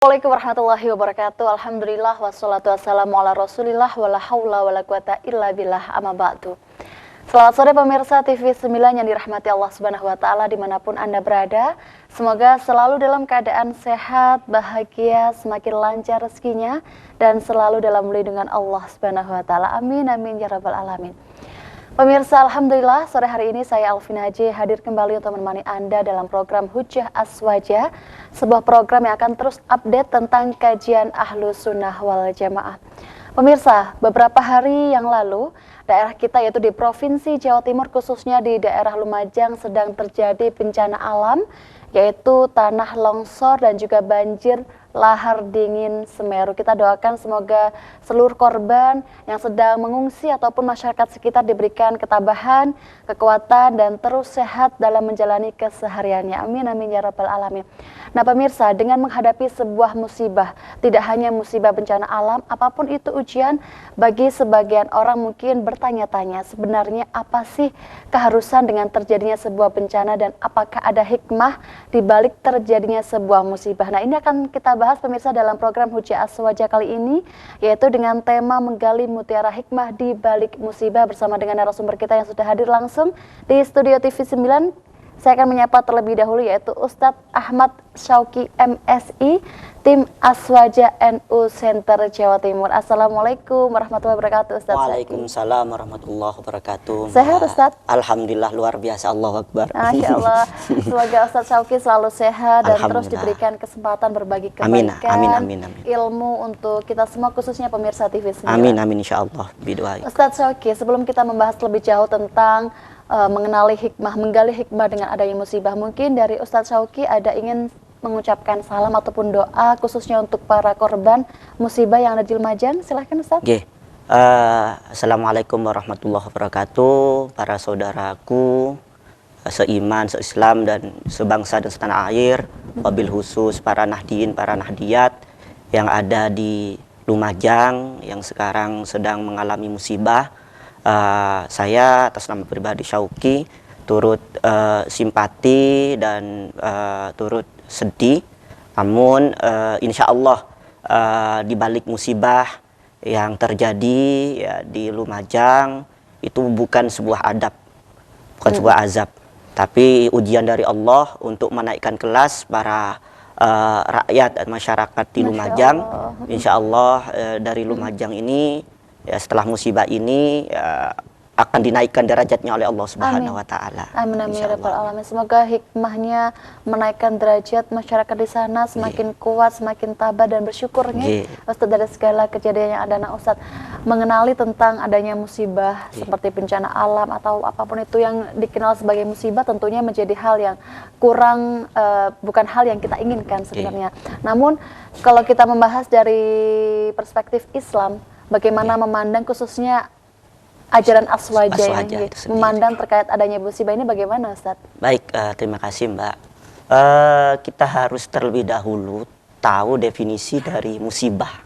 Assalamualaikum warahmatullahi wabarakatuh. Alhamdulillah wassalatu wassalamu ala Rasulillah wala haula wala quwata illa billah amma ba'du. Selamat sore pemirsa TV 9 yang dirahmati Allah Subhanahu wa taala dimanapun Anda berada. Semoga selalu dalam keadaan sehat, bahagia, semakin lancar rezekinya dan selalu dalam lindungan Allah Subhanahu wa taala. Amin amin ya rabbal alamin. Pemirsa, alhamdulillah sore hari ini saya Alvin Haji hadir kembali untuk menemani Anda dalam program Hujjah Aswaja, sebuah program yang akan terus update tentang kajian Ahlus Sunnah wal Jamaah. Pemirsa, beberapa hari yang lalu daerah kita yaitu di Provinsi Jawa Timur khususnya di daerah Lumajang sedang terjadi bencana alam yaitu tanah longsor dan juga banjir lahar dingin Semeru. Kita doakan semoga seluruh korban yang sedang mengungsi ataupun masyarakat sekitar diberikan ketabahan, kekuatan dan terus sehat dalam menjalani kesehariannya. Amin amin ya rabbal alamin. Nah pemirsa, dengan menghadapi sebuah musibah, tidak hanya musibah bencana alam, apapun itu ujian, bagi sebagian orang mungkin bertanya-tanya sebenarnya apa sih keharusan dengan terjadinya sebuah bencana dan apakah ada hikmah di balik terjadinya sebuah musibah. Nah ini akan kita bahas pemirsa dalam program Hujjah Aswaja kali ini, yaitu dengan tema menggali mutiara hikmah di balik musibah bersama dengan narasumber kita yang sudah hadir langsung di studio TV 9. Saya akan menyapa terlebih dahulu yaitu Ustadz Ahmad Syauqi MSI, tim Aswaja NU Center Jawa Timur. Assalamualaikum warahmatullahi wabarakatuh Ustadz. Waalaikumsalam warahmatullahi wabarakatuh. Sehat Ustadz? Alhamdulillah luar biasa, Allahu Akbar. Masya Allah, semoga Ustadz Syauqi selalu sehat dan terus diberikan kesempatan berbagi kebaikan, amin. ilmu untuk kita semua khususnya pemirsa TV 9. Amin insya Allah. Bidoa. Ustadz Syauqi, sebelum kita membahas lebih jauh tentang mengenali hikmah, menggali hikmah dengan adanya musibah, mungkin dari Ustadz Syauqi ada ingin mengucapkan salam ataupun doa khususnya untuk para korban musibah yang ada di Lumajang. Silahkan Ustadz. Okay. Assalamualaikum warahmatullahi wabarakatuh. Para saudaraku seiman, seislam dan sebangsa dan setanah air, wabil khusus para nahdiin, para nahdiyat yang ada di Lumajang yang sekarang sedang mengalami musibah. Saya atas nama pribadi Syauqi turut simpati dan turut sedih, namun insya Allah di balik musibah yang terjadi ya, di Lumajang itu bukan sebuah adab, bukan sebuah azab, tapi ujian dari Allah untuk menaikkan kelas para rakyat dan masyarakat di Lumajang. Insya Allah dari Lumajang ini ya, setelah musibah ini akan dinaikkan derajatnya oleh Allah Subhanahu wa taala. Amin amin ya rabbal alamin. Semoga hikmahnya menaikkan derajat masyarakat di sana semakin kuat, semakin tabah dan bersyukurnya Ustaz dari segala kejadian yang ada. Nah Ustaz, mengenali tentang adanya musibah seperti bencana alam atau apapun itu yang dikenal sebagai musibah tentunya menjadi hal yang kurang, bukan hal yang kita inginkan sebenarnya. Namun kalau kita membahas dari perspektif Islam, bagaimana memandang khususnya ajaran Aswaja ini, memandang terkait adanya musibah ini bagaimana Ustaz? Baik, terima kasih Mbak. Kita harus terlebih dahulu tahu definisi dari musibah.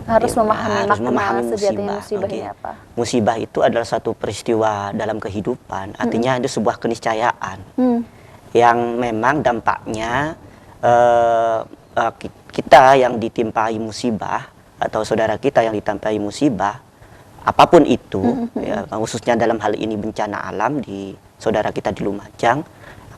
Harus memahami sejatinya musibah ini apa? Musibah itu adalah satu peristiwa dalam kehidupan, artinya ada sebuah keniscayaan yang memang dampaknya kita yang ditimpai musibah atau saudara kita yang ditimpai musibah apapun itu, ya, khususnya dalam hal ini bencana alam di saudara kita di Lumajang,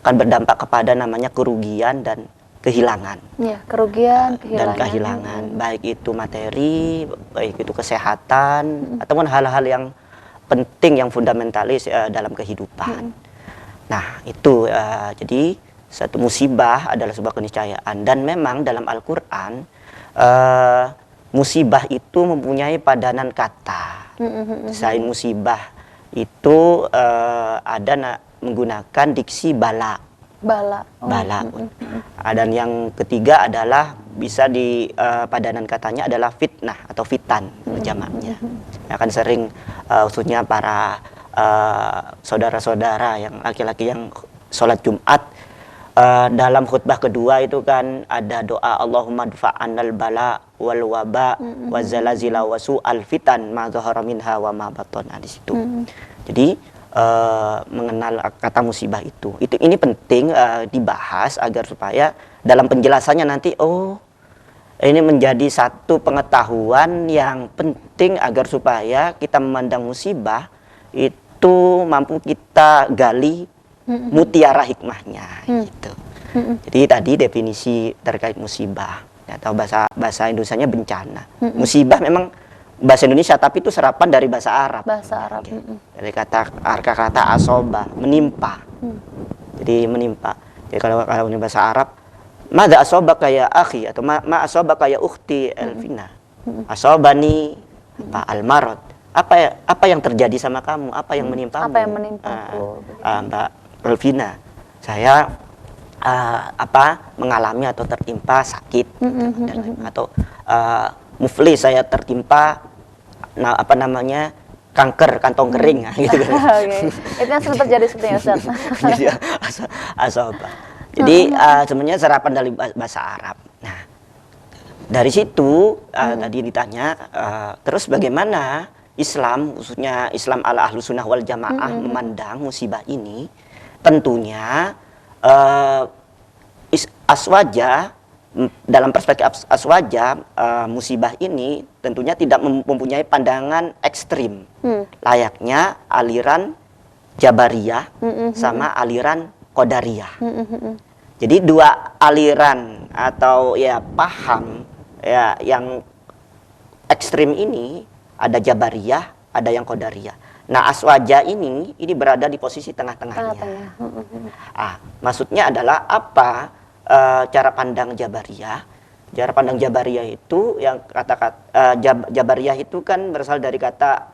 akan berdampak kepada namanya kerugian dan kehilangan. Ya, kerugian, dan kehilangan, baik itu materi, baik itu kesehatan, ataupun hal-hal yang penting yang fundamentalis dalam kehidupan. Nah, itu jadi satu musibah adalah sebuah keniscayaan, dan memang dalam Al-Qur'an musibah itu mempunyai padanan kata. Selain musibah itu ada menggunakan diksi bala. Dan yang ketiga adalah bisa di padanan katanya adalah fitnah atau fitan jamaknya. Akan sering khususnya para saudara-saudara yang laki-laki yang sholat Jumat, dalam khutbah kedua itu kan ada doa Allahumma dfa'annal bala wal waba wa zalazila wa su'al fitan ma zahara minha wa ma batana di situ. Jadi mengenal kata musibah ini penting dibahas agar supaya dalam penjelasannya nanti ini menjadi satu pengetahuan yang penting agar supaya kita memandang musibah itu mampu kita gali mutiara hikmahnya gitu. Jadi tadi definisi terkait musibah atau bahasa Indonesianya bencana. Musibah memang bahasa Indonesia tapi itu serapan dari bahasa Arab. Bahasa Arab. Dari kata asoba, menimpa. Jadi menimpa. Jadi kalau ini bahasa Arab, mada asoba kayak akhi atau ma asoba kayak ukhti Elvina. Asobani almarot. Apa yang terjadi sama kamu? Apa yang menimpamu? Apa yang menimpa? Mbak Elvina, saya mengalami atau tertimpa sakit atau muflis, saya tertimpa kanker kantong kering gitu. Itu yang sering terjadi sebetulnya Ustaz. Jadi asoba. Jadi sebenarnya serapan dari bahasa Arab. Nah, dari situ tadi ditanya terus bagaimana Islam, khususnya Islam ala ahlu sunnah wal jamaah memandang musibah ini. Tentunya aswaja, dalam perspektif aswaja, musibah ini tentunya tidak mempunyai pandangan ekstrim, layaknya aliran Jabariyah sama aliran Qadariyah. Jadi dua aliran atau ya paham ya yang ekstrim ini, ada Jabariyah, ada yang Qadariyah. Nah, aswaja ini berada di posisi tengah-tengahnya. Maksudnya adalah apa cara pandang Jabariyah? Cara pandang Jabariyah itu yang Jabariyah itu kan berasal dari kata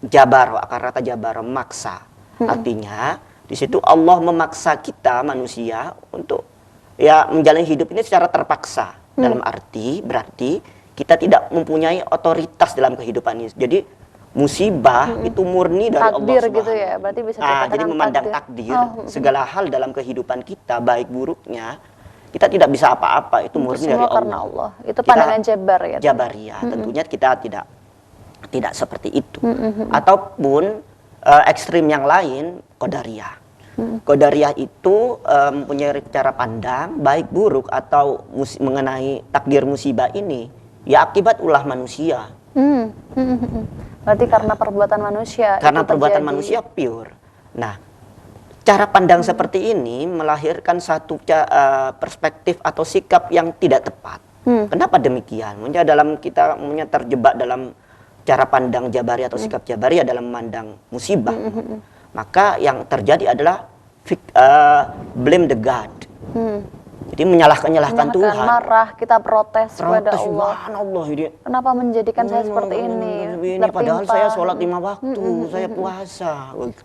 jabar, akar kata jabar, memaksa. Artinya di situ Allah memaksa kita manusia untuk ya menjalani hidup ini secara terpaksa. Dalam arti berarti kita tidak mempunyai otoritas dalam kehidupan ini. Jadi musibah itu murni dari takdir Allah Subhanahu. Gitu ya, berarti bisa dikatakan jadi memandang takdir segala hal dalam kehidupan kita, baik buruknya, kita tidak bisa apa-apa, itu murni dari Allah. Karena Allah. Itu pandangan Jabar ya. Jabariyah. Tentunya kita tidak seperti itu. Ataupun ekstrim yang lain, Qadariyah. Qadariyah itu mempunyai cara pandang baik buruk atau mengenai takdir musibah ini ya akibat ulah manusia. Berarti karena perbuatan manusia. Karena perbuatan manusia pure. Nah, cara pandang seperti ini melahirkan satu perspektif atau sikap yang tidak tepat. Kenapa demikian? Mungkin dalam kita terjebak dalam cara pandang Jabari atau sikap Jabari dalam memandang musibah. Maka yang terjadi adalah blame the God. Jadi menyalahkan Tuhan. Marah, kita protes kepada Allah. Allah ini. Kenapa menjadikan saya seperti ini? Padahal saya sholat 5 waktu, saya puasa.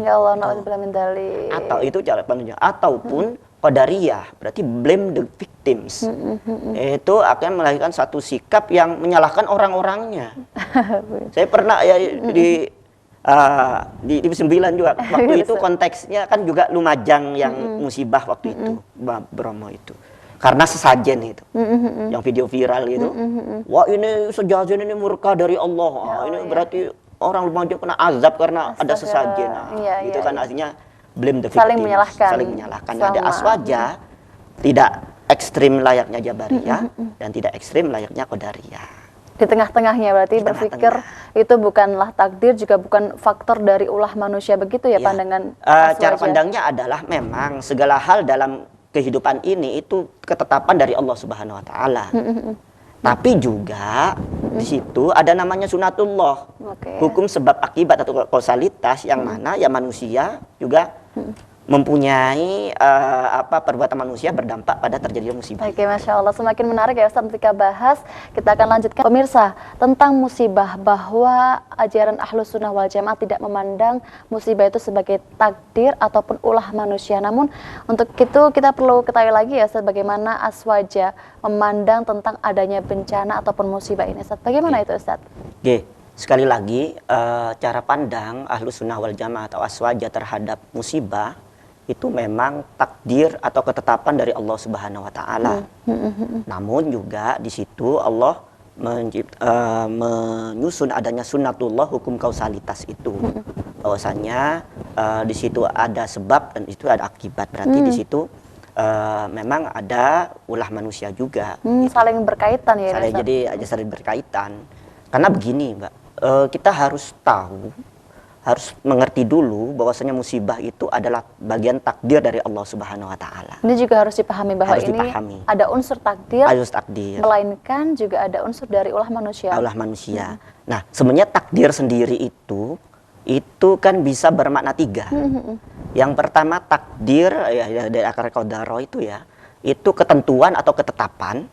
Ya Allah, na'udzubillah min dzalik. Atau itu cara pandangnya. Ataupun Qadariyah, berarti blame the victims. Itu akan melahirkan satu sikap yang menyalahkan orang-orangnya. Saya pernah ya di 9 juga. Waktu itu konteksnya kan juga Lumajang yang musibah waktu itu, Bromo itu. Karena sesajen itu, yang video viral itu. Wah ini sesajen ini murka dari Allah. Ini berarti orang Lumajang kena azab karena ada sesajen. Itu kan artinya blame the victim. Saling menyalahkan. Ada aswaja, tidak ekstrim layaknya Jabariyah dan tidak ekstrim layaknya Qadariyah. Di tengah-tengahnya berarti berpikir itu bukanlah takdir, juga bukan faktor dari ulah manusia, begitu ya pandangan cara pandangnya adalah memang segala hal dalam kehidupan ini itu ketetapan dari Allah Subhanahu wa taala. Tapi juga di situ ada namanya sunatullah. Hukum sebab akibat atau kausalitas yang mana ya manusia juga mempunyai perbuatan manusia berdampak pada terjadinya musibah. Oke, Masya Allah, semakin menarik ya Ustaz ketika bahas. Kita akan lanjutkan pemirsa tentang musibah, bahwa ajaran Ahlus Sunnah wal Jamaah tidak memandang musibah itu sebagai takdir ataupun ulah manusia. Namun untuk itu kita perlu ketahui lagi ya Ustaz, bagaimana aswaja memandang tentang adanya bencana ataupun musibah ini Ustaz. Bagaimana itu Ustaz? Sekali lagi cara pandang Ahlus Sunnah wal Jamaah atau aswaja terhadap musibah itu memang takdir atau ketetapan dari Allah Subhanahu wa taala. Namun juga di situ Allah menyusun adanya sunnatullah, hukum kausalitas itu. Bahwasanya di situ ada sebab dan itu ada akibat. Berarti di situ memang ada ulah manusia juga. Saling berkaitan ya. Jadi aja saling berkaitan. Karena begini, Mbak, kita harus tahu, harus mengerti dulu bahwasanya musibah itu adalah bagian takdir dari Allah Subhanahu wa taala. Ini juga harus dipahami bahwa Harus ini dipahami. ada unsur takdir, melainkan juga ada unsur dari ulah manusia. Ulah manusia. Nah, sebenarnya takdir sendiri itu kan bisa bermakna tiga. Yang pertama takdir ya dari akar qadara itu ya, itu ketentuan atau ketetapan.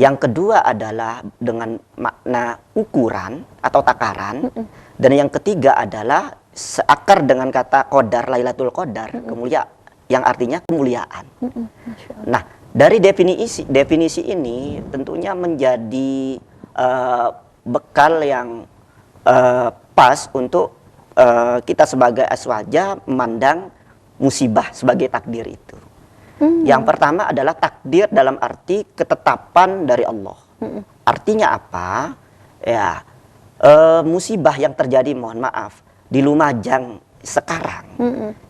Yang kedua adalah dengan makna ukuran atau takaran. Dan yang ketiga adalah seakar dengan kata qadar, Lailatul Qadar, kemuliaan, yang artinya kemuliaan. Nah, dari definisi ini tentunya menjadi bekal yang pas untuk kita sebagai aswaja memandang musibah sebagai takdir itu. Yang pertama adalah takdir dalam arti ketetapan dari Allah. Artinya apa? Ya, musibah yang terjadi, mohon maaf, di Lumajang sekarang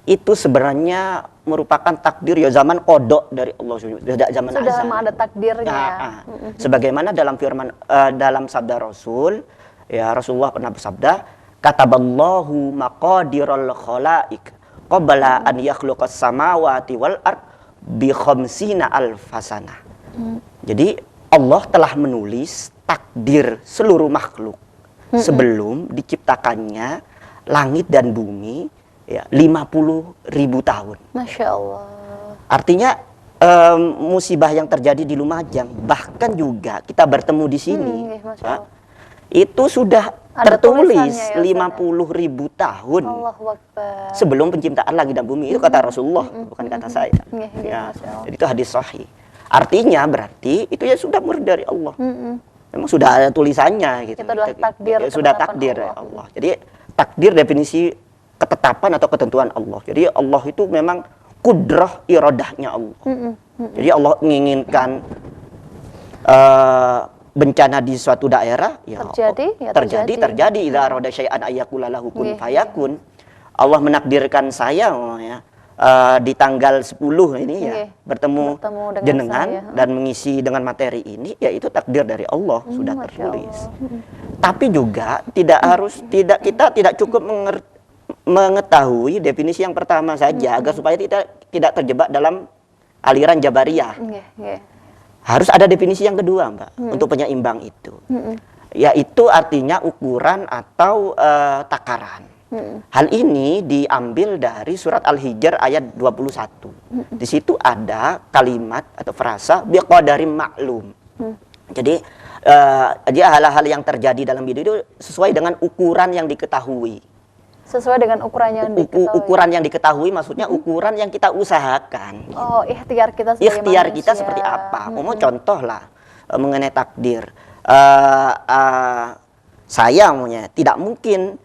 itu sebenarnya merupakan takdir ya, zaman kodok dari Allah, sejak zaman azal. Sudah memang ada takdirnya. Sebagaimana dalam firman dalam sabda Rasul, ya Rasulullah pernah bersabda, kataballahu maqadiral khalaik qabla an yakhluqas samawati wal ard bi khamsina alfasana. Jadi Allah telah menulis takdir seluruh makhluk sebelum diciptakannya langit dan bumi ya 50.000 tahun. Masya Allah. Artinya musibah yang terjadi di Lumajang, bahkan juga kita bertemu di sini, itu sudah ada tertulis 50.000 tahun sebelum penciptaan langit dan bumi. Itu kata Rasulullah, bukan kata saya. Jadi itu hadis sahih. Artinya berarti itu ya sudah murni dari Allah. Memang sudah ada tulisannya gitu. Itu adalah takdir, sudah takdir Allah. Allah. Jadi takdir definisi ketetapan atau ketentuan Allah. Jadi Allah itu memang kudrah iradahnya Allah. Jadi Allah menginginkan bencana di suatu daerah ya terjadi. Idza arada syai'an ayyakula lahu kun fayakun. Allah menakdirkan saya ya di tanggal 10 ini ya bertemu jenengan dan mengisi dengan materi ini, yaitu takdir dari Allah, sudah tertulis. Tapi juga kita tidak cukup mengetahui definisi yang pertama saja agar supaya tidak terjebak dalam aliran Jabariyah. Harus ada definisi yang kedua, Mbak, untuk penyeimbang itu. Yaitu artinya ukuran atau takaran. Hal ini diambil dari surat Al-Hijr ayat 21. Di situ ada kalimat atau frasa biqadarin maklum. Jadi hal-hal yang terjadi dalam hidup itu sesuai dengan ukuran yang diketahui. Sesuai dengan ukuran yang diketahui. Ukuran yang diketahui maksudnya ukuran yang kita usahakan. Oh, ikhtiar kita sebagai ikhtiar manusia. Kita seperti apa? Mau contoh lah mengenai takdir. Saya tidak mungkin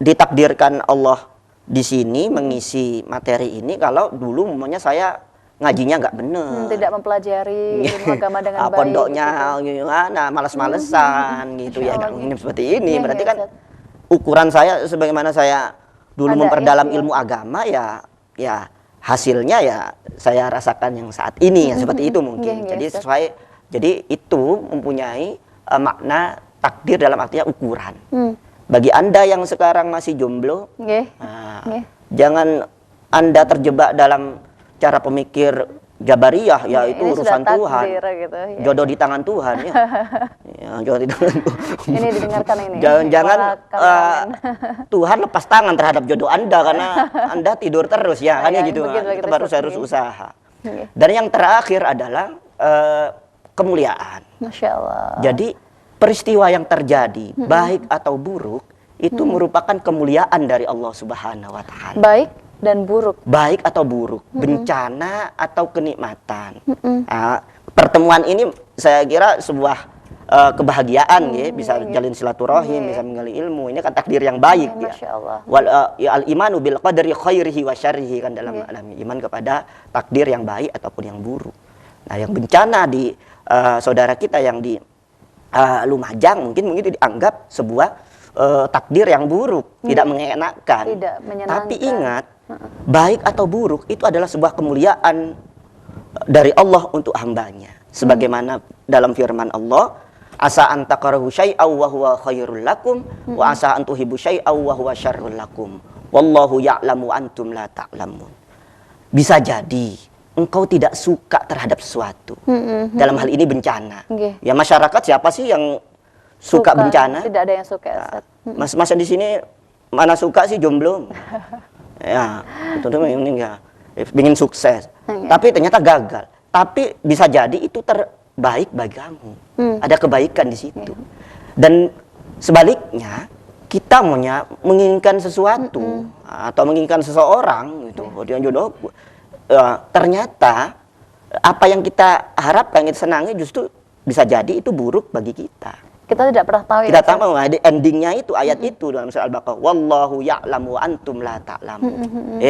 ditakdirkan Allah di sini mengisi materi ini kalau dulu umumnya saya ngajinya nggak bener, tidak mempelajari ilmu agama dengan baik. Pondoknya gimana, malas-malesan gitu ya, nggak mungkin seperti ini. Berarti kan ukuran saya sebagaimana saya dulu memperdalam ilmu agama ya hasilnya ya saya rasakan yang saat ini ya seperti itu mungkin. Jadi itu mempunyai makna takdir dalam artinya ukuran. Bagi Anda yang sekarang masih jomblo, jangan Anda terjebak dalam cara pemikir Jabariyah, yaitu urusan Tuhan. Gitu, ya. Jodoh di tangan Tuhan ya. Jodoh di tangan Tuhan. Ini didengarkan ini. Jangan Tuhan lepas tangan terhadap jodoh Anda karena Anda tidur terus ya, hanya gitu. Kita baru harus usaha. Dan yang terakhir adalah kemuliaan. Masya Allah. Jadi peristiwa yang terjadi, baik atau buruk, itu merupakan kemuliaan dari Allah Subhanahu wa Ta'ala. Baik dan buruk. Baik atau buruk, bencana atau kenikmatan. Pertemuan ini saya kira sebuah kebahagiaan ya, bisa jalin silaturahim, bisa menggali ilmu. Ini kan takdir yang baik ya. Masya Allah. Al imanu bil qadri khairihi wa syarrihi, kan dalam iman kepada takdir yang baik ataupun yang buruk. Nah, yang bencana di saudara kita yang di Lumajang mungkin itu dianggap sebuah takdir yang buruk, tidak mengenakan. Tidak menyenangkan. Tapi ingat, baik atau buruk itu adalah sebuah kemuliaan dari Allah untuk hambanya. Sebagaimana dalam firman Allah, asa an takrahu syai'aw wa huwa khairul lakum wa asa an tuhibbu syai'aw wa huwa syarrul lakum. Wallahu ya'lamu antum la ta'lamun. Bisa jadi engkau tidak suka terhadap sesuatu. Dalam hal ini bencana. Ya masyarakat siapa sih yang suka bencana? Tidak ada yang suka. Mas di sini mana suka sih jomblo? Ya, tentu ya, ingin sukses. Tapi ternyata gagal. Tapi bisa jadi itu terbaik bagi kamu. Ada kebaikan di situ. Dan sebaliknya, kita menginginkan sesuatu atau menginginkan seseorang gitu, dia jodoh. Ternyata apa yang kita harapkan, yang kita senangi justru bisa jadi itu buruk bagi kita. Kita tidak pernah tahu. Kita tahu endingnya itu ayat itu dalam surah Al-Baqarah. Wallahu ya'lamu antum la ta'lamun.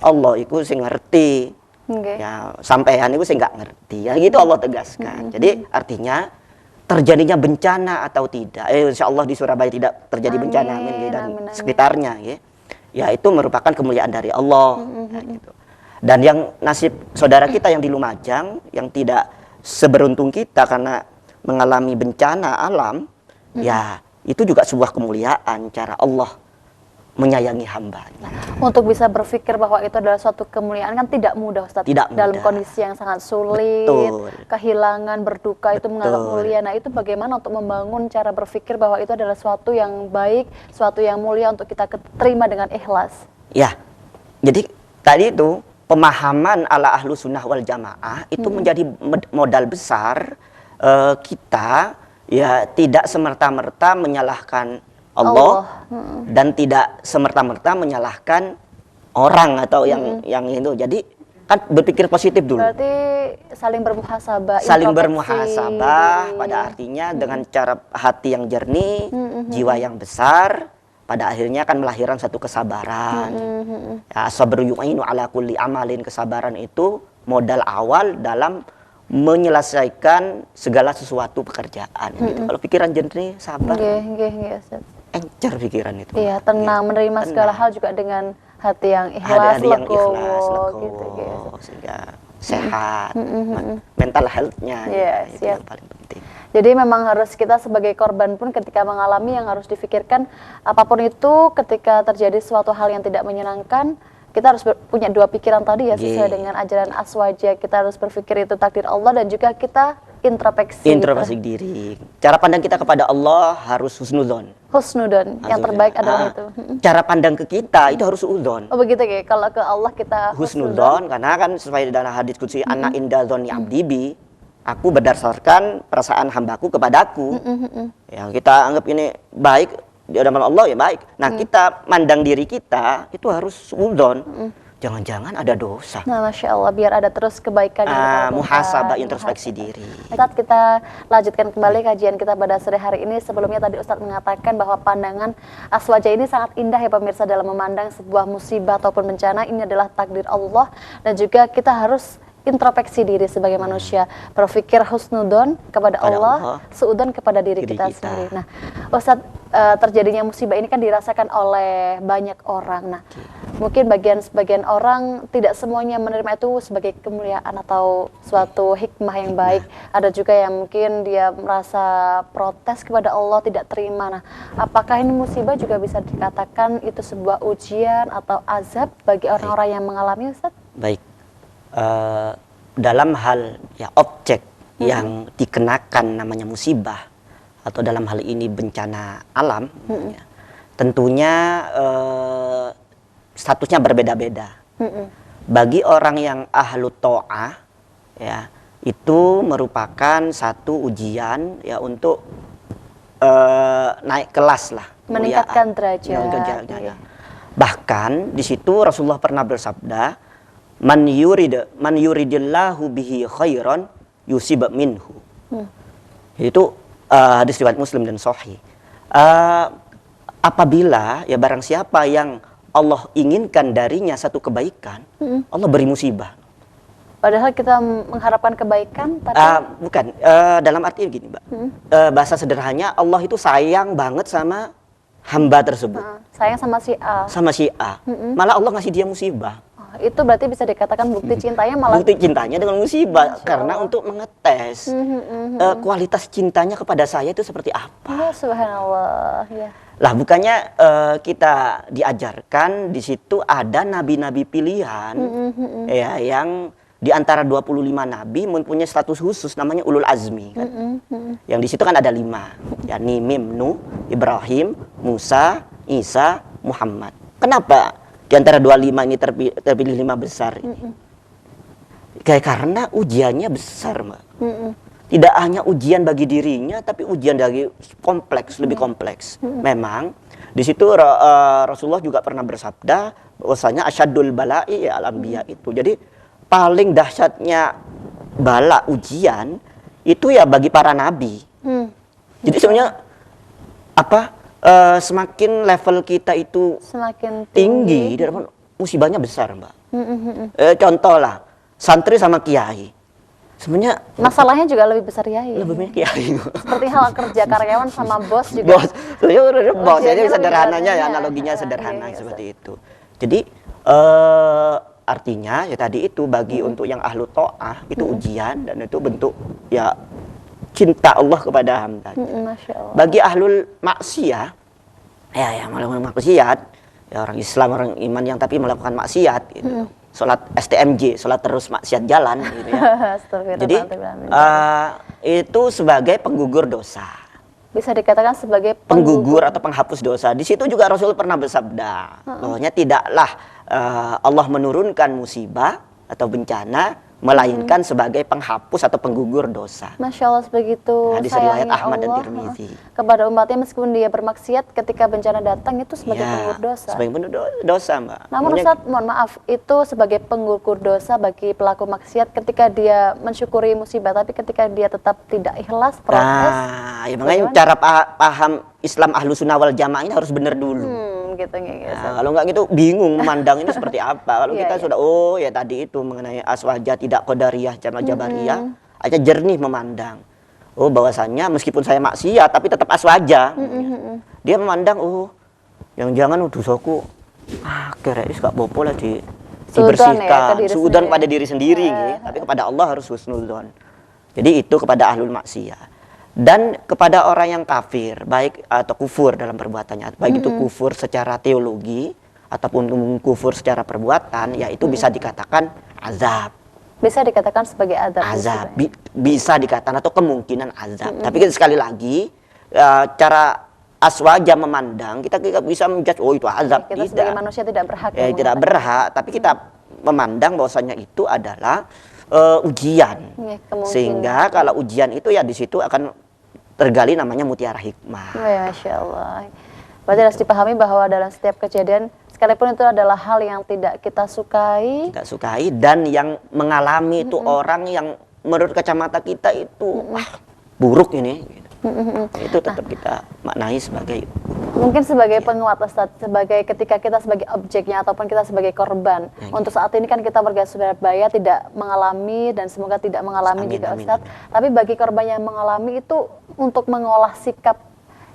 Allah itu sing ngerti. Ya, sampean itu saya nggak ngerti. Ya gitu Allah tegaskan. Jadi artinya terjadinya bencana atau tidak, insya Allah di Surabaya tidak terjadi bencana dan sekitarnya, ya itu merupakan kemuliaan dari Allah. Ya, gitu. Dan yang nasib saudara kita yang di Lumajang yang tidak seberuntung kita karena mengalami bencana alam, ya itu juga sebuah kemuliaan cara Allah menyayangi hambanya. Untuk bisa berpikir bahwa itu adalah suatu kemuliaan kan tidak mudah, Ustaz. Tidak dalam mudah. Kondisi yang sangat sulit, kehilangan, berduka itu menganggap mulia. Nah itu bagaimana untuk membangun cara berpikir bahwa itu adalah suatu yang baik, suatu yang mulia untuk kita terima dengan ikhlas. Ya, jadi tadi itu pemahaman ala ahlu sunnah wal jamaah itu menjadi modal besar kita ya tidak semerta-merta menyalahkan Allah. Dan tidak semerta-merta menyalahkan orang atau yang itu. Jadi kan berpikir positif dulu. Berarti saling bermuhasabah. Saling bermuhasabah pada artinya dengan cara hati yang jernih, jiwa yang besar, pada akhirnya akan melahirkan satu kesabaran. Ya, sabru yu'inu ala kulli amalin, kesabaran itu modal awal dalam menyelesaikan segala sesuatu pekerjaan. Gitu. Kalau pikiran jernih, sabar. Encer pikiran itu. Iya, tenang, menerima segala hal juga dengan hati yang ikhlas, legowo, gitu, sehingga sehat, mental health-nya itu yang paling penting. Jadi memang harus kita sebagai korban pun ketika mengalami yang harus difikirkan apapun itu ketika terjadi suatu hal yang tidak menyenangkan, kita harus punya dua pikiran tadi ya, sesuai dengan ajaran Aswaja. Kita harus berpikir itu takdir Allah dan juga kita introspeksi diri. Cara pandang kita kepada Allah harus husnudzon. Husnudzon, yang terbaik adalah itu. Cara pandang ke kita itu harus suudzon. Oh begitu ya, kalau ke Allah kita husnudzon, karena kan sesuai dalam hadis qudsi ana inda dzonni abdi bi, aku berdasarkan perasaan hambaku kepadaku. Ya kita anggap ini baik di hadapan Allah ya baik. Nah kita mandang diri kita itu harus suudzon. Jangan-jangan ada dosa. Nah, Masya Allah, biar ada terus kebaikan. Muhasabah, introspeksi diri. Ustadz, kita lanjutkan kembali kajian kita pada sore hari ini. Sebelumnya tadi Ustadz mengatakan bahwa pandangan Aswaja ini sangat indah ya pemirsa dalam memandang sebuah musibah ataupun bencana. Ini adalah takdir Allah dan juga kita harus introspeksi diri sebagai manusia, berpikir husnudon kepada Allah, suudon kepada diri kita sendiri. Nah, Ustadz, terjadinya musibah ini kan dirasakan oleh banyak orang. Nah, mungkin sebagian orang tidak semuanya menerima itu sebagai kemuliaan atau suatu hikmah yang baik. Ada juga yang mungkin dia merasa protes kepada Allah, tidak terima. Nah, apakah ini musibah juga bisa dikatakan itu sebuah ujian atau azab bagi orang-orang yang mengalami, Ustadz? Baik. Dalam hal ya objek yang dikenakan namanya musibah atau dalam hal ini bencana alam, ya, tentunya statusnya berbeda-beda. Bagi orang yang ahlu ta'ah, ya itu merupakan satu ujian ya untuk naik kelas lah, meningkatkan derajat. Ya. Bahkan di situ Rasulullah pernah bersabda, Man yuridillahu bihi khairan yusib minhu. Itu hadis riwayat Muslim dan Sahih. Apabila ya barang siapa yang Allah inginkan darinya satu kebaikan, Allah beri musibah. Padahal kita mengharapkan kebaikan, tapi bukan. Dalam arti gini, Mbak. Bahasa sederhananya Allah itu sayang banget sama hamba tersebut. Sayang sama si A. Sama si A. Malah Allah ngasih dia musibah. itu berarti bisa dikatakan bukti cintanya malah Bukti cintanya dengan musibah, Masya karena Allah. untuk mengetes kualitas cintanya kepada saya itu seperti apa. Ya, subhanallah ya. Lah bukannya kita diajarkan di situ ada nabi-nabi pilihan ya yang di antara 25 nabi mempunyai status khusus namanya ulul azmi kan. Yang di situ kan ada 5, yakni Mim, Nuh, Ibrahim, Musa, Isa, Muhammad. Kenapa di antara 25 ini terpilih 5 besar ini? Kayak karena ujiannya besar, Mbak. Tidak hanya ujian bagi dirinya, tapi ujian dari kompleks, lebih kompleks. Memang di situ Rasulullah juga pernah bersabda bahwasanya asyadul bala'i ya al-anbiya itu. Jadi paling dahsyatnya bala ujian itu ya bagi para nabi. Jadi sebenarnya apa semakin level kita itu Semakin tinggi, di depan musibahnya besar, Mbak. Contoh lah, santri sama kiai. Sebenarnya masalahnya juga lebih besar ya. lebih banyak kiai. Seperti hal kerja karyawan sama bos juga. Bos, bos Ujiannya jadi lebih sederhananya ya, beratnya. analoginya sederhana Iya, seperti itu. Jadi artinya ya tadi itu bagi untuk yang ahlu ta'ah itu ujian dan itu bentuk ya cinta Allah kepada hamba. Masya Allah. Bagi ahlul maksiyah, ya melakukan maksiat, ya orang Islam, orang iman yang tapi melakukan maksiat, gitu. Sholat STMJ, sholat terus maksiat jalan, gitu ya. Astagfirullah. Jadi itu sebagai penggugur dosa, bisa dikatakan sebagai penggugur atau penghapus dosa. Di situ juga Rasul pernah bersabda, bahwanya tidaklah Allah menurunkan musibah atau bencana melainkan sebagai penghapus atau penggugur dosa. Masya Allah, sebegitu Hadis riwayat sayangnya Ahmad dan Allah Tirmizi. kepada umatnya meskipun dia bermaksiat ketika bencana datang itu sebagai Ya, penggugur dosa. sebagai penggugur dosa, Mbak. Namun Makanya- Ustadz, mohon maaf, itu sebagai penggugur dosa bagi pelaku maksiat ketika dia mensyukuri musibah, tapi ketika dia tetap tidak ikhlas, protes. Nah, ya makanya bagaimana? cara paham Islam ahlu sunnah wal jamaah ini harus benar dulu. Gitu nih. Nah, kalau nggak gitu bingung memandang ini seperti apa. Kalau Iya, kita iya. sudah ya tadi itu mengenai aswaja tidak qadariyah sama jabariyah, aja jernih memandang. Oh, bahwasannya meskipun saya maksiat tapi tetap aswaja. Dia memandang yang jangan dosaku kira gak bopo lah Suudzon ya, dibersihkan. ke diri Suudzon sendiri. pada diri sendiri gitu. Tapi kepada Allah harus husnudzon. Jadi itu kepada ahlul maksiat. Dan kepada orang yang kafir, baik atau kufur dalam perbuatannya, baik itu kufur secara teologi ataupun kufur secara perbuatan, ya itu bisa dikatakan azab. Bisa dikatakan sebagai azab. Azab bisa dikatakan atau kemungkinan azab. Tapi kan sekali lagi cara aswaja memandang kita bisa menjudge itu azab. Kita sebagai manusia tidak berhak. Tidak mengatakan. berhak, tapi kita memandang bahwasanya itu adalah ujian. Ya, kemungkinan. Sehingga kalau ujian itu ya di situ akan tergali namanya mutiara hikmah. Ya, Masya Allah. Berarti harus dipahami bahwa dalam setiap kejadian, sekalipun itu adalah hal yang tidak kita sukai, Kita sukai dan yang mengalami itu orang yang menurut kacamata kita itu buruk ini. Gitu. Itu tetap kita maknai sebagai mungkin sebagai penguat Ustadz, sebagai ketika kita sebagai objeknya ataupun kita sebagai korban. Untuk saat ini kan kita warga Surabaya tidak mengalami dan semoga tidak mengalami Amin, juga amin, Ustadz. Tapi bagi korban yang mengalami itu untuk mengolah sikap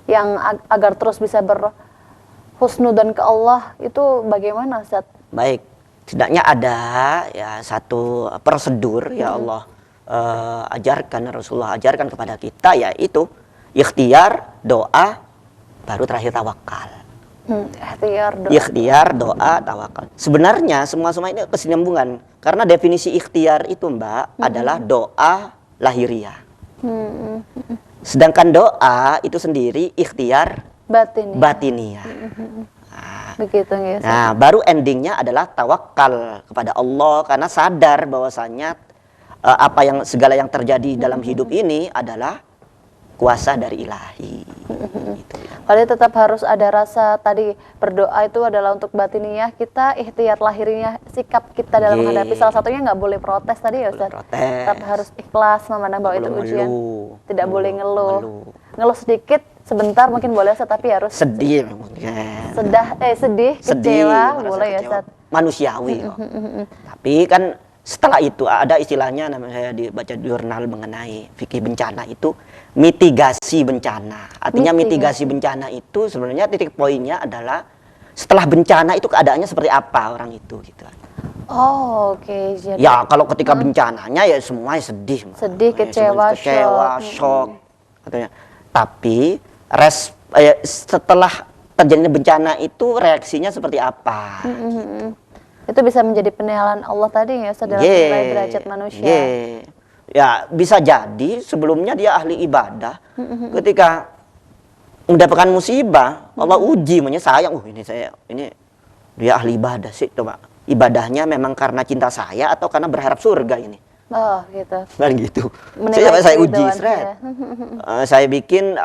yang agar terus bisa berhusnudzon ke Allah itu bagaimana Ustadz? baik. Setidaknya ada ya satu prosedur ya Allah ajarkan, Rasulullah ajarkan kepada kita, yaitu ikhtiar, doa, baru terakhir tawakal. Ikhtiar, doa. Ikhtiar, doa, tawakal. Sebenarnya semua ini kesinambungan. Karena definisi ikhtiar itu, Mbak, adalah doa lahiriah. Sedangkan doa itu sendiri ikhtiar Batin. Ya. batiniah. Begitu ya. Ustadz. Nah, baru endingnya adalah tawakal kepada Allah karena sadar bahwasanya apa yang segala yang terjadi dalam hidup ini adalah kuasa dari ilahi. Gitu. Padahal tetap harus ada rasa tadi berdoa itu adalah untuk batiniah kita, ikhtiar lahirinya sikap kita dalam Ye. menghadapi salah satunya nggak boleh protes tadi ya Ustaz. Protes. Tetap harus ikhlas memandang bahwa itu Belum ujian. ngeluh. Tidak boleh ngeluh. Ngeluh. Ngeluh sedikit sebentar mungkin boleh Ustaz, tapi harus Sedih mungkin. sedih, kecewa merasa boleh ya kecewa. Ustaz. Manusiawi kok. Tapi kan setelah itu ada istilahnya, namanya saya dibaca di jurnal mengenai fikih bencana itu mitigasi bencana. Artinya mitigasi bencana itu sebenarnya titik poinnya adalah setelah bencana itu keadaannya seperti apa orang itu gitu. Oh, oke. Jadi Ya kalau ketika bencananya ya semuanya sedih, Mbak. sedih, Ya, kecewa, semuanya kecewa, shock. shock, katanya. Tapi setelah terjadinya bencana itu reaksinya seperti apa? Gitu. Itu bisa menjadi penilaian Allah tadi ya, Ustaz, dalam menilai derajat manusia. Ya bisa jadi sebelumnya dia ahli ibadah, ketika mendapatkan musibah Allah uji, sayang, ini dia ahli ibadah sih, coba ibadahnya memang karena cinta saya atau karena berharap surga ini. Oh, gitu. Kan gitu. Menilai Saya uji, keriduan, Sret. ya. Saya bikin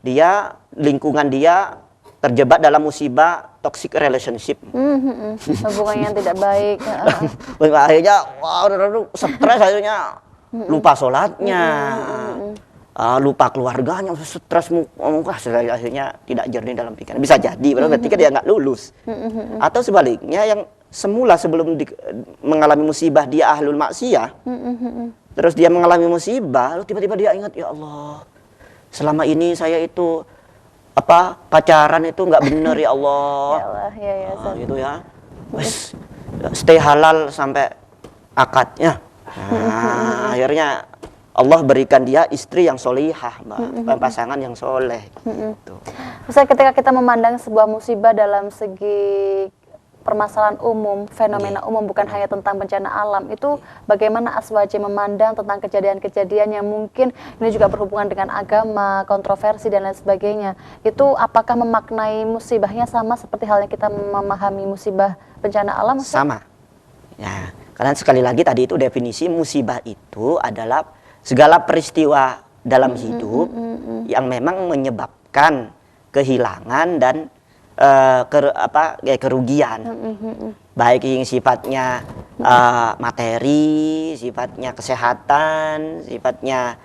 dia lingkungan dia terjebak dalam musibah toxic relationship. Hubungan yang tidak baik. Akhirnya stres, akhirnya lupa sholatnya, lupa keluarganya, stres, akhirnya tidak jernih dalam pikiran. Bisa jadi, ketika dia nggak lulus. Atau sebaliknya, yang semula sebelum mengalami musibah dia ahlul maksiyah, terus dia mengalami musibah, lalu tiba-tiba dia ingat, ya Allah, selama ini saya itu pacaran itu nggak bener, ya Allah. Ya Allah, ya, Gitu ya. Wes, stay halal sampai akadnya. Akhirnya Allah berikan dia istri yang solihah, Mbak, pasangan yang soleh. Gitu. Ustaz, ketika kita memandang sebuah musibah dalam segi permasalahan umum, fenomena umum, bukan hanya tentang bencana alam, itu bagaimana Aswaji memandang tentang kejadian-kejadian yang mungkin ini juga berhubungan dengan agama, kontroversi dan lain sebagainya. Itu apakah memaknai musibahnya sama seperti halnya kita memahami musibah bencana alam, Ustaz? Sama. Ya, karena sekali lagi tadi itu definisi musibah itu adalah segala peristiwa dalam hidup yang memang menyebabkan kehilangan dan kerugian, baik yang sifatnya materi, sifatnya kesehatan, sifatnya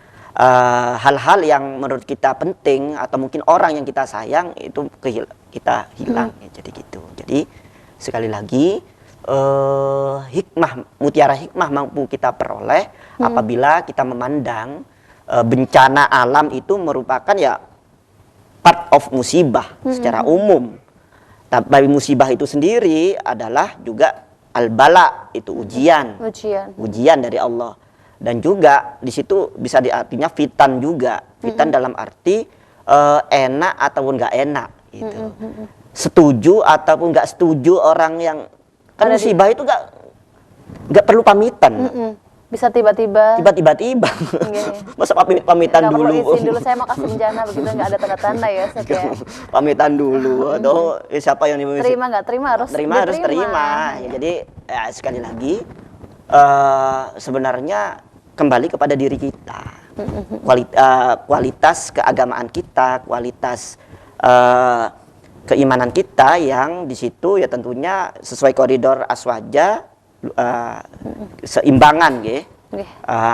hal-hal yang menurut kita penting, atau mungkin orang yang kita sayang itu kita hilang. Jadi gitu. Jadi sekali lagi mutiara hikmah mampu kita peroleh apabila kita memandang bencana alam itu merupakan ya part of musibah secara umum. Tapi musibah itu sendiri adalah juga al-bala, itu ujian dari Allah. Dan juga di situ bisa diartinya fitan juga. Fitan dalam arti enak ataupun nggak enak gitu. Setuju ataupun nggak setuju orang yang kan musibah itu nggak perlu pamitan. Bisa tiba-tiba. Masa pamitan nggak dulu. Perlu izin dulu, saya mau kasih bencana, begitu nggak ada tanda-tanda ya, Ustaz, ya. Pamitan dulu atau siapa yang terima nggak terima harus terima. Ya, jadi ya, sekali lagi sebenarnya kembali kepada diri kita, kualitas keagamaan kita, kualitas keimanan kita yang di situ ya tentunya sesuai koridor aswaja, seimbangan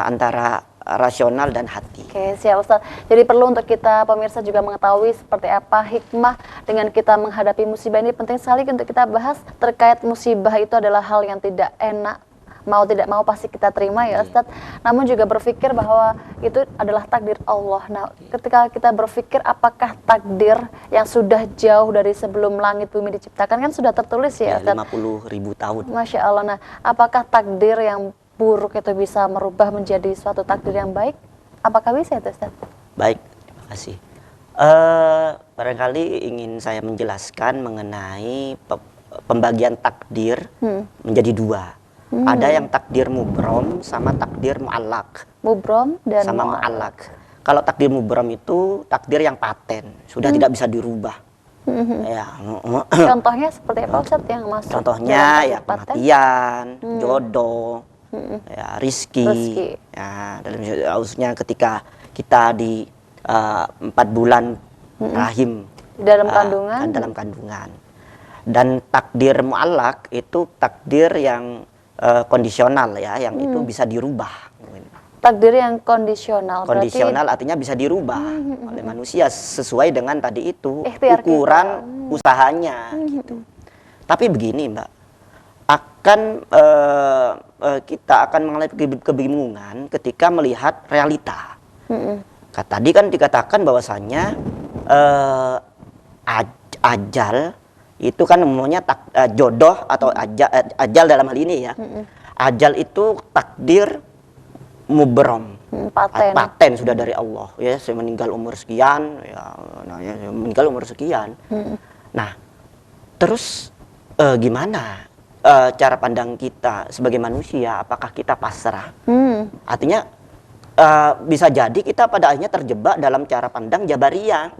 antara rasional dan hati. Oke, siap Ustaz. Jadi perlu untuk kita pemirsa juga mengetahui seperti apa hikmah dengan kita menghadapi musibah ini. Penting sekali untuk kita bahas terkait musibah itu adalah hal yang tidak enak, mau tidak mau pasti kita terima ya Ustaz. Namun juga berpikir bahwa itu adalah takdir Allah. Nah, ketika kita berpikir apakah takdir yang sudah jauh dari sebelum langit bumi diciptakan kan sudah tertulis ya Ustaz. 50.000 tahun. Masya Allah. Nah, apakah takdir yang buruk itu bisa merubah menjadi suatu takdir yang baik? Apakah bisa itu Ustaz? Baik, terima kasih. Barangkali ingin saya menjelaskan mengenai pembagian takdir menjadi dua. Ada yang takdir mubrom sama takdir mu'allak. Mubrom dan sama mu'allak. Kalau takdir mubrom itu takdir yang paten, sudah tidak bisa dirubah. Ya. Contohnya seperti apa Ustaz yang masuk? Contohnya ya kematian, jodoh, ya rizki. Ya, dalam harusnya ketika kita di 4 bulan rahim dalam kandungan. Dalam kandungan. Dan takdir mu'allak itu takdir yang kondisional ya, yang itu bisa dirubah. Takdir yang kondisional. Kondisional artinya bisa dirubah oleh manusia sesuai dengan tadi itu ukuran kita. Usahanya gitu. Tapi begini Mbak, kita akan mengalami kebingungan ketika melihat realita. Tadi kan dikatakan bahwasanya ajal Itu kan namanya jodoh atau ajal dalam hal ini ya. Ajal itu takdir mubrom, paten sudah dari Allah ya. Saya meninggal umur sekian ya, nah, ya saya meninggal umur sekian. Nah, terus gimana cara pandang kita sebagai manusia? Apakah kita pasrah? Artinya bisa jadi kita pada akhirnya terjebak dalam cara pandang Jabariyah.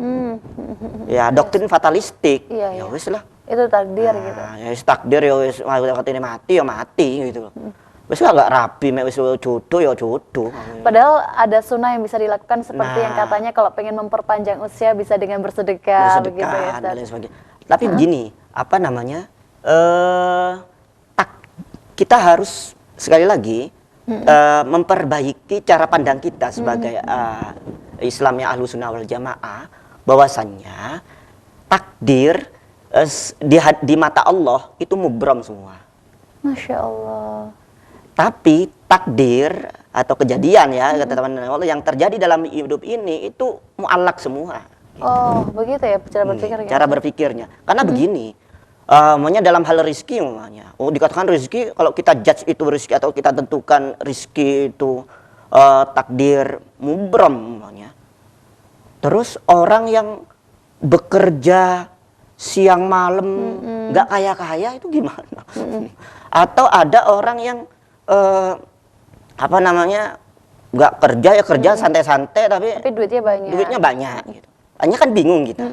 Ya, doktrin fatalistik. Ya wis lah. Itu takdir gitu. Ya wis takdir ya wis katanya mati ya mati gitu. Wis gak rapi, mek wis jodoh ya jodoh. Padahal ada sunnah yang bisa dilakukan seperti yang katanya kalau pengen memperpanjang usia bisa dengan bersedekah begitu ya, dan lain sebagainya. Tapi begini, apa namanya? Kita harus sekali lagi memperbaiki cara pandang kita sebagai Islamnya Ahlus Sunnah wal Jamaah, bahwasannya takdir di mata Allah itu mubram semua. Masya Allah. Tapi takdir atau kejadian ya kata teman-teman Allah yang terjadi dalam hidup ini itu mu'allak semua. Oh begitu ya cara berpikirnya. Cara berpikirnya. Karena begini, maunya dalam hal rezeki umumnya. Dikatakan rezeki kalau kita judge itu rezeki atau kita tentukan rezeki itu takdir mubram umumnya. Terus orang yang bekerja siang malam nggak kaya-kaya itu gimana? Atau ada orang yang apa namanya nggak kerja ya kerja santai-santai tapi duitnya banyak gitu. Hanya kan bingung gitu.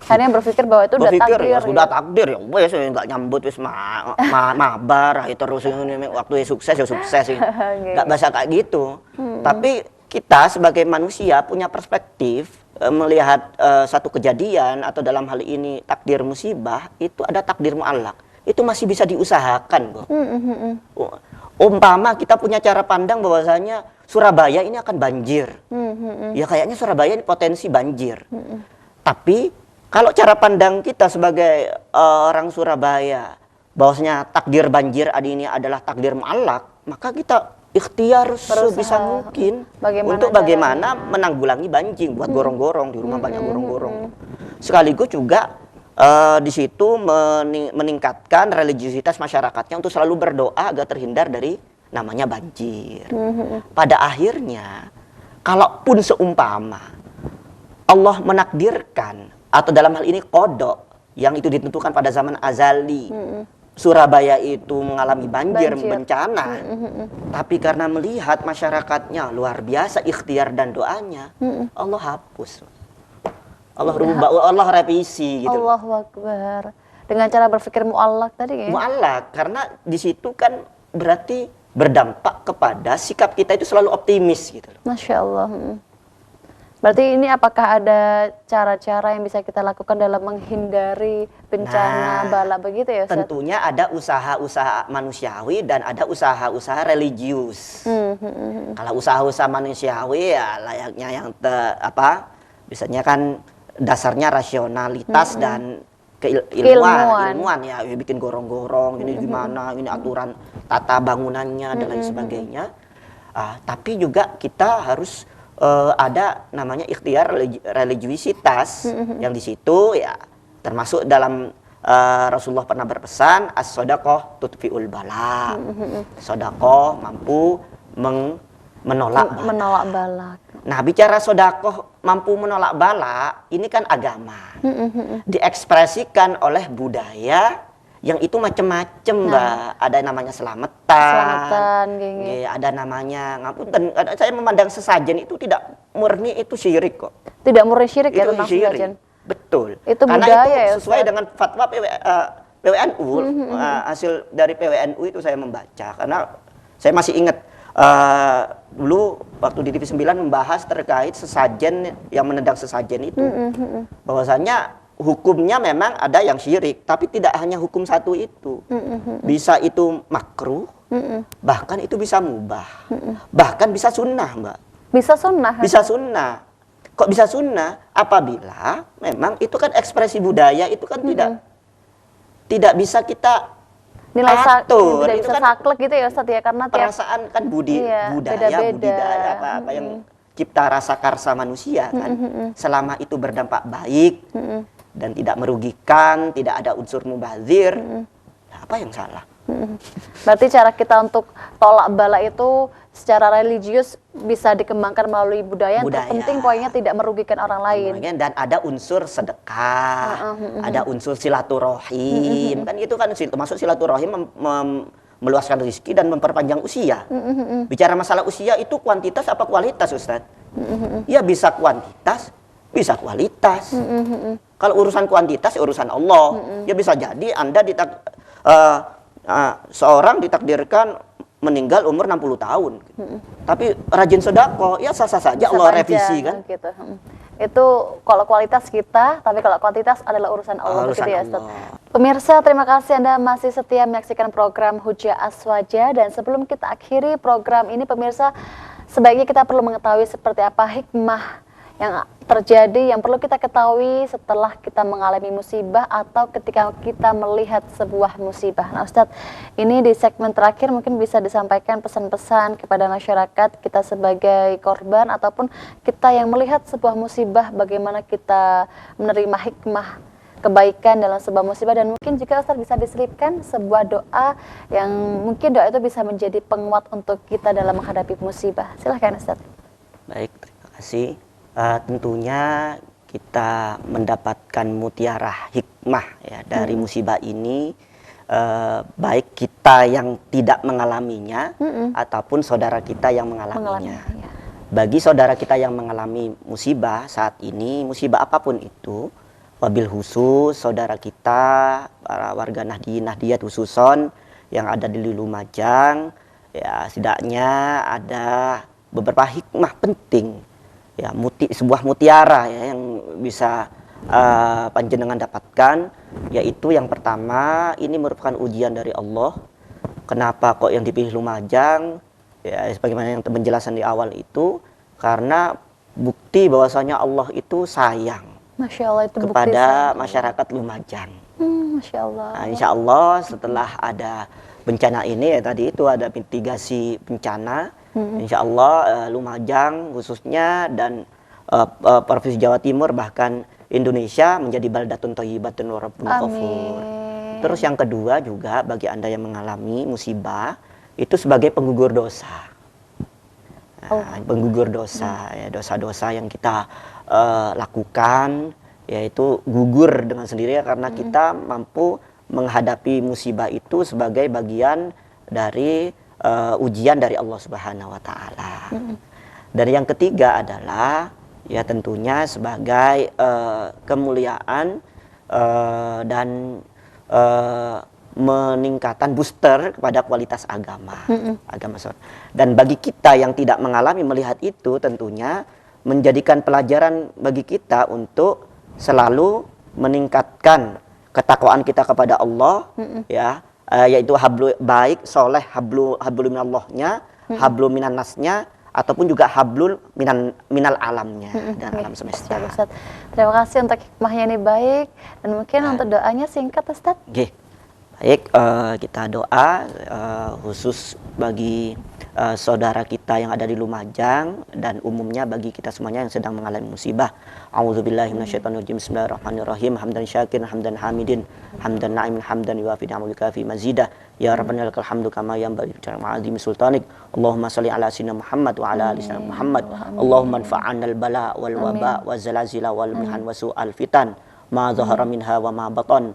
Karena berpikir bahwa itu udah takdir. Ya, sudah takdir ya wes nggak nyambut wes mabar terus ini waktu sukses ya sukses gitu. Nggak bisa kayak gitu. Tapi kita sebagai manusia punya perspektif melihat satu kejadian atau dalam hal ini takdir musibah itu ada takdir mu'allak. Itu masih bisa diusahakan kok. Umpama kita punya cara pandang bahwasanya Surabaya ini akan banjir. Ya kayaknya Surabaya ini potensi banjir. Tapi kalau cara pandang kita sebagai orang Surabaya bahwasanya takdir banjir ini adalah takdir mu'allak, maka kita ikhtiar sebisa mungkin untuk bagaimana menanggulangi banjir, buat gorong-gorong di rumah banyak gorong-gorong. Sekaligus juga di situ meningkatkan religiusitas masyarakatnya untuk selalu berdoa agar terhindar dari namanya banjir. Pada akhirnya, kalaupun seumpama Allah menakdirkan atau dalam hal ini qada yang itu ditentukan pada zaman azali, Surabaya itu mengalami banjir. Bencana, tapi karena melihat masyarakatnya luar biasa ikhtiar dan doanya, Allah hapus. Allah rubah, Allah revisi gitu. Allahu Akbar. Dengan cara berpikir mu'allak tadi ya? Mu'allak, karena di situ kan berarti berdampak kepada sikap kita itu selalu optimis gitu. Masya Allah. Berarti ini apakah ada cara-cara yang bisa kita lakukan dalam menghindari bencana bala begitu ya Ustaz? Tentunya ada usaha-usaha manusiawi dan ada usaha-usaha religius. Kalau usaha-usaha manusiawi ya layaknya yang biasanya kan dasarnya rasionalitas dan keilmuan ya, bikin gorong-gorong ini gimana, ini aturan tata bangunannya dan lain sebagainya. Tapi juga kita harus ada namanya ikhtiar religiusitas yang di situ ya termasuk dalam Rasulullah pernah berpesan as-shadaqah tutfi'ul bala. Sedekah mampu menolak bala. Nah, bicara sedekah mampu menolak bala, ini kan agama. Diekspresikan oleh budaya yang itu macam-macam, Mbak. Ada namanya selamatan ada namanya ngapunten. Saya memandang sesajen itu tidak murni itu syirik kok. Tidak murni syirik ya itu tentang syirik. sesajen. Betul. Itu karena budaya itu ya, sesuai Ustaz? dengan fatwa PWNU. Hasil dari PWNU itu saya membaca karena saya masih ingat dulu waktu di TV 9 membahas terkait sesajen yang menendang sesajen itu. Bahwasanya hukumnya memang ada yang syirik, tapi tidak hanya hukum satu itu. Bisa itu makruh, bahkan itu bisa mubah. Bahkan bisa sunnah, Mbak. Bisa sunnah? Bisa sunnah. Kok bisa sunnah? Apabila memang itu kan ekspresi budaya, itu kan tidak bisa kita nilai atur. Tidak itu bisa kan saklek gitu ya Ustaz ya, karena perasaan kan budaya, budaya apa yang cipta rasa karsa manusia kan. Selama itu berdampak baik, dan tidak merugikan, tidak ada unsur mubazir, apa yang salah? Berarti cara kita untuk tolak bala itu secara religius bisa dikembangkan melalui budaya. Terpenting poinnya tidak merugikan orang lain. Dan ada unsur sedekah, ada unsur silaturahim, kan itu kan termasuk silaturahim meluaskan rezeki dan memperpanjang usia. Bicara masalah usia itu kuantitas apa kualitas, Ustadz? Ya bisa kuantitas, bisa kualitas. Kalau urusan kuantitas urusan Allah. Ya bisa jadi Anda seorang ditakdirkan meninggal umur 60 tahun. Tapi rajin sedekah, ya sah-sah saja, Allah revisi kan. Gitu. Itu kalau kualitas kita, tapi kalau kuantitas adalah urusan Allah. Urusan ya, Allah. Pemirsa, terima kasih Anda masih setia menyaksikan program Hujah Aswaja. Dan sebelum kita akhiri program ini, pemirsa, sebaiknya kita perlu mengetahui seperti apa hikmah yang terjadi, yang perlu kita ketahui setelah kita mengalami musibah atau ketika kita melihat sebuah musibah. Nah Ustadz, ini di segmen terakhir mungkin bisa disampaikan pesan-pesan kepada masyarakat kita sebagai korban ataupun kita yang melihat sebuah musibah, bagaimana kita menerima hikmah kebaikan dalam sebuah musibah, dan mungkin juga Ustadz bisa diselipkan sebuah doa yang mungkin doa itu bisa menjadi penguat untuk kita dalam menghadapi musibah. Silahkan Ustadz. Baik, terima kasih. Tentunya kita mendapatkan mutiara hikmah ya dari musibah ini, baik kita yang tidak mengalaminya ataupun saudara kita yang mengalaminya. Ya. Bagi saudara kita yang mengalami musibah saat ini, musibah apapun itu, wabil khusus saudara kita, para warga Nahdiyat khususon yang ada di Lumajang, ya setidaknya ada beberapa hikmah penting. Ya, sebuah mutiara ya, yang bisa panjenengan dapatkan, yaitu yang pertama, ini merupakan ujian dari Allah. Kenapa kok yang dipilih Lumajang? Ya, sebagaimana yang penjelasan di awal itu, karena bukti bahwasanya Allah itu sayang, Masya Allah, itu kepada masyarakat Lumajang. Masya Allah. Nah, insya Allah setelah ada bencana ini, ya tadi itu ada mitigasi bencana, insya Allah Lumajang khususnya dan Provinsi Jawa Timur bahkan Indonesia menjadi baldatun thayyibatun wa rabbun ghafur. Terus yang kedua juga bagi Anda yang mengalami musibah itu sebagai penggugur dosa. Penggugur dosa, ya, dosa-dosa yang kita lakukan, yaitu gugur dengan sendirinya karena kita mampu menghadapi musibah itu sebagai bagian dari ujian dari Allah Subhanahu wa taala. Dan yang ketiga adalah ya tentunya sebagai kemuliaan dan meningkatan booster kepada kualitas agama. Dan bagi kita yang tidak mengalami melihat itu, tentunya menjadikan pelajaran bagi kita untuk selalu meningkatkan ketakwaan kita kepada Allah, ya, yaitu baik soleh hablu minallahnya, hablu minan nasnya, ataupun juga hablul minal alamnya dan alam semesta. Ustaz, terima kasih untuk hikmahnya ini baik, dan mungkin untuk doanya singkat Ustaz. Baik, kita doa khusus bagi saudara kita yang ada di Lumajang dan umumnya bagi kita semuanya yang sedang mengalami musibah. A'udzubillahi minasyaitonirrajim. Bismillahirrahmanirrahim. Hamdan syakirin, hamdan hamidin, hamdan na'imin, hamdan yuafi ni'amulika fi mazidah. Ya Rabbana lakal hamdu kama yanbaghi li azimi sultanik. Allahumma shalli ala sayyidina Muhammad wa ala ali sayyidina Muhammad. Allahumma anfa'na al-bala wal waba wal zalazila wal mihan wa su'al fitan ma zahara minha wa ma batan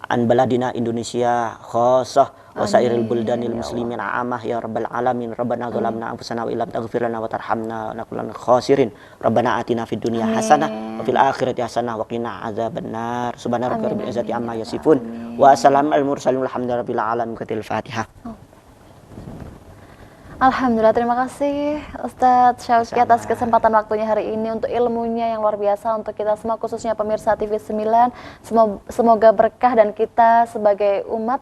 an baladina Indonesia khassah wa sairil buldanil muslimin amah ya rabbal alamin. Rabbana zalamna anfusana wa illam taghfir lana wa tarhamna lanakunanna khasirin. Rabbana atina fid dunya hasanah wa fil akhirati hasanah wa qina adzabannar. Subhana rabbika rabbil izzati amma yasifun wa assalamu al mursalin walhamdulillahi alamin. Katil Fatihah. Alhamdulillah, terima kasih Ustadz Syauqi atas kesempatan waktunya hari ini untuk ilmunya yang luar biasa untuk kita semua, khususnya pemirsa TV 9. Semoga berkah dan kita sebagai umat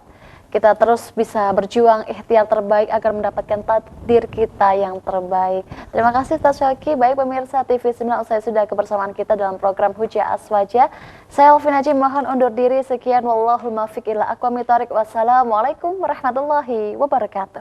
kita terus bisa berjuang ikhtiar terbaik agar mendapatkan takdir kita yang terbaik. Terima kasih Ustadz Syauqi. Baik pemirsa TV 9, usai sudah kebersamaan kita dalam program Hujah Aswaja. Saya Alvin Haji mohon undur diri. Sekian, wallahul muwaffiq ila aqwamit thoriq. Wassalamualaikum warahmatullahi wabarakatuh.